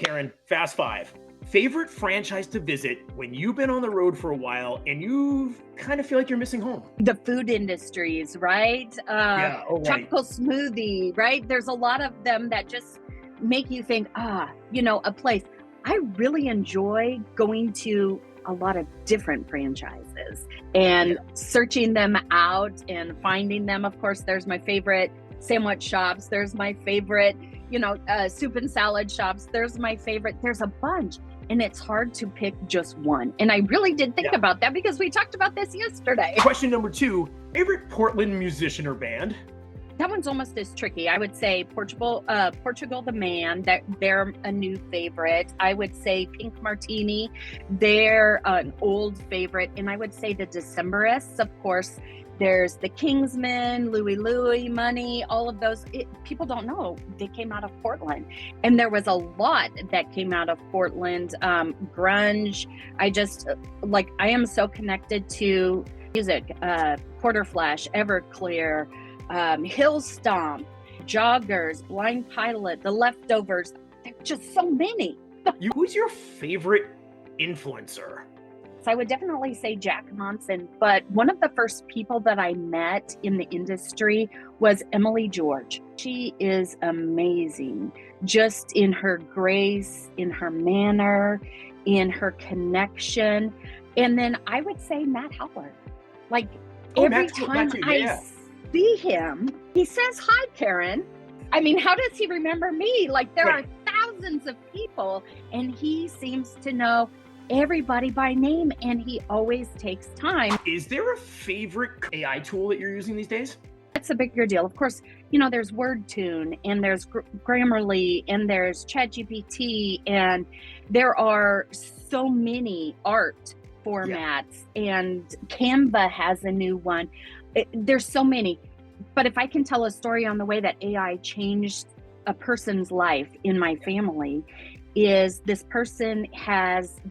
Karen, Fast Five. Favorite franchise to visit when you've been on the road for a while and you kind of feel like you're missing home? The food industries, right? Yeah, oh, right. Tropical smoothie, right? There's a lot of them that just make you think, a place. I really enjoy going to a lot of different franchises and searching them out and finding them. Of course, there's my favorite sandwich shops. There's my favorite, soup and salad shops. There's my favorite. There's a bunch. And it's hard to pick just one. And I really did think about that because we talked about this yesterday. Question number 2, favorite Portland musician or band? That one's almost as tricky. I would say Portugal the Man, they're a new favorite. I would say Pink Martini, they're an old favorite. And I would say the Decemberists, of course. There's the Kingsmen, Louie, Money, all of those. People don't know they came out of Portland. And there was a lot that came out of Portland. Grunge. I am so connected to music. Quarterflash, Everclear, Hill Stomp, Joggers, Blind Pilot, The Leftovers. There's just so many. Who's your favorite influencer? So I would definitely say Jack Monson, but one of the first people that I met in the industry was Emily George. She is amazing, just in her grace, in her manner, in her connection. And then I would say Matt Howard. Every time I see him, he says, "Hi, Karen." I mean, how does he remember me? There are thousands of people, and he seems to know everybody by name, and he always takes time. Is there a favorite AI tool that you're using these days? That's a bigger deal. Of course, there's WordTune, and there's Grammarly, and there's ChatGPT, and there are so many art formats, and Canva has a new one. There's so many. But if I can tell a story on the way that AI changed a person's life in my family, is this person has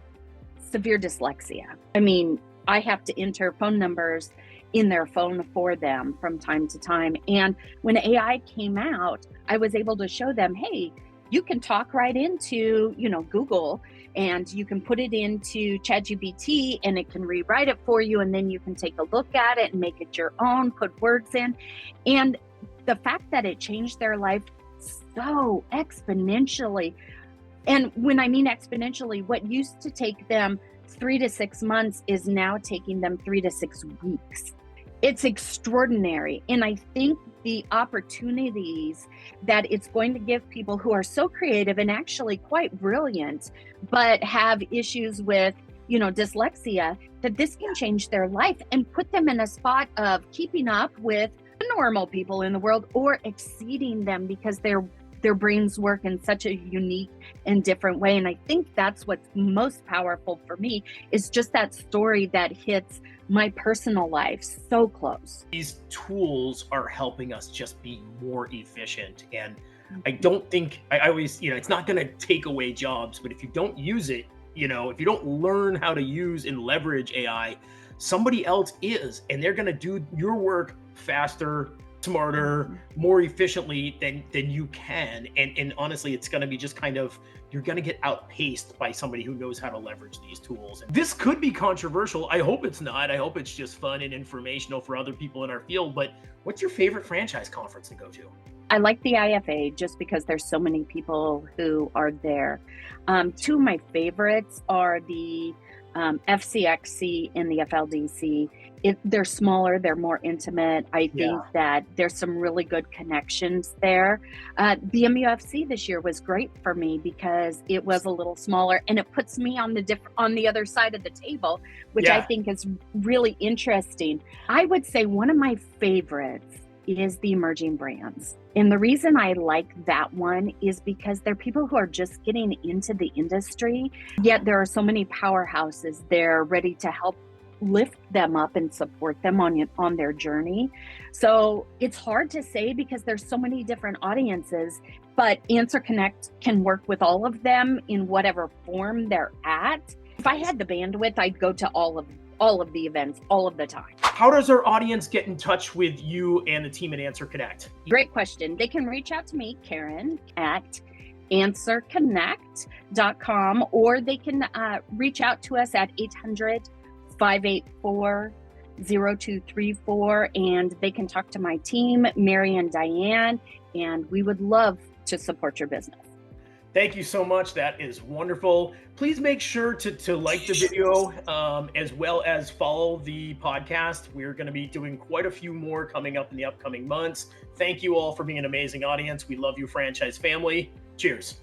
severe dyslexia. I mean, I have to enter phone numbers in their phone for them from time to time. And when AI came out, I was able to show them, hey, you can talk right into, Google, and you can put it into ChatGPT and it can rewrite it for you. And then you can take a look at it and make it your own, put words in. And the fact that it changed their life so exponentially. And when I mean exponentially, what used to take them 3 to 6 months is now taking them 3 to 6 weeks. It's extraordinary. And I think the opportunities that it's going to give people who are so creative and actually quite brilliant, but have issues with, dyslexia, that this can change their life and put them in a spot of keeping up with the normal people in the world or exceeding them because their brains work in such a unique and different way. And I think that's what's most powerful for me, is just that story that hits my personal life so close. These tools are helping us just be more efficient. And I don't think, I always, it's not going to take away jobs, but if you don't use it, if you don't learn how to use and leverage AI, somebody else is, and they're going to do your work faster, smarter, more efficiently than you can. And honestly, it's going to be just you're going to get outpaced by somebody who knows how to leverage these tools. And this could be controversial. I hope it's not. I hope it's just fun and informational for other people in our field. But what's your favorite franchise conference to go to? I like the IFA just because there's so many people who are there. Two of my favorites are the FCXC and the FLDC. They're smaller, they're more intimate. I think that there's some really good connections there. The MUFC this year was great for me because it was a little smaller and it puts me on the other side of the table, which I think is really interesting. I would say one of my favorites is the emerging brands. And the reason I like that one is because they're people who are just getting into the industry, yet there are so many powerhouses there ready to help lift them up and support them on their journey. So it's hard to say because there's so many different audiences, but Answer Connect can work with all of them in whatever form they're at. If I had the bandwidth, I'd go to all of the events all of the time. How does our audience get in touch with you and the team at Answer Connect? Great question. They can reach out to me, Karen, at answerconnect.com, or they can reach out to us at 800-584-0234, and they can talk to my team, Mary and Diane, and we would love to support your business. Thank you so much. That is wonderful. Please make sure to like the video, as well as follow the podcast. We're going to be doing quite a few more coming up in the upcoming months. Thank you all for being an amazing audience. We love you, franchise family. Cheers.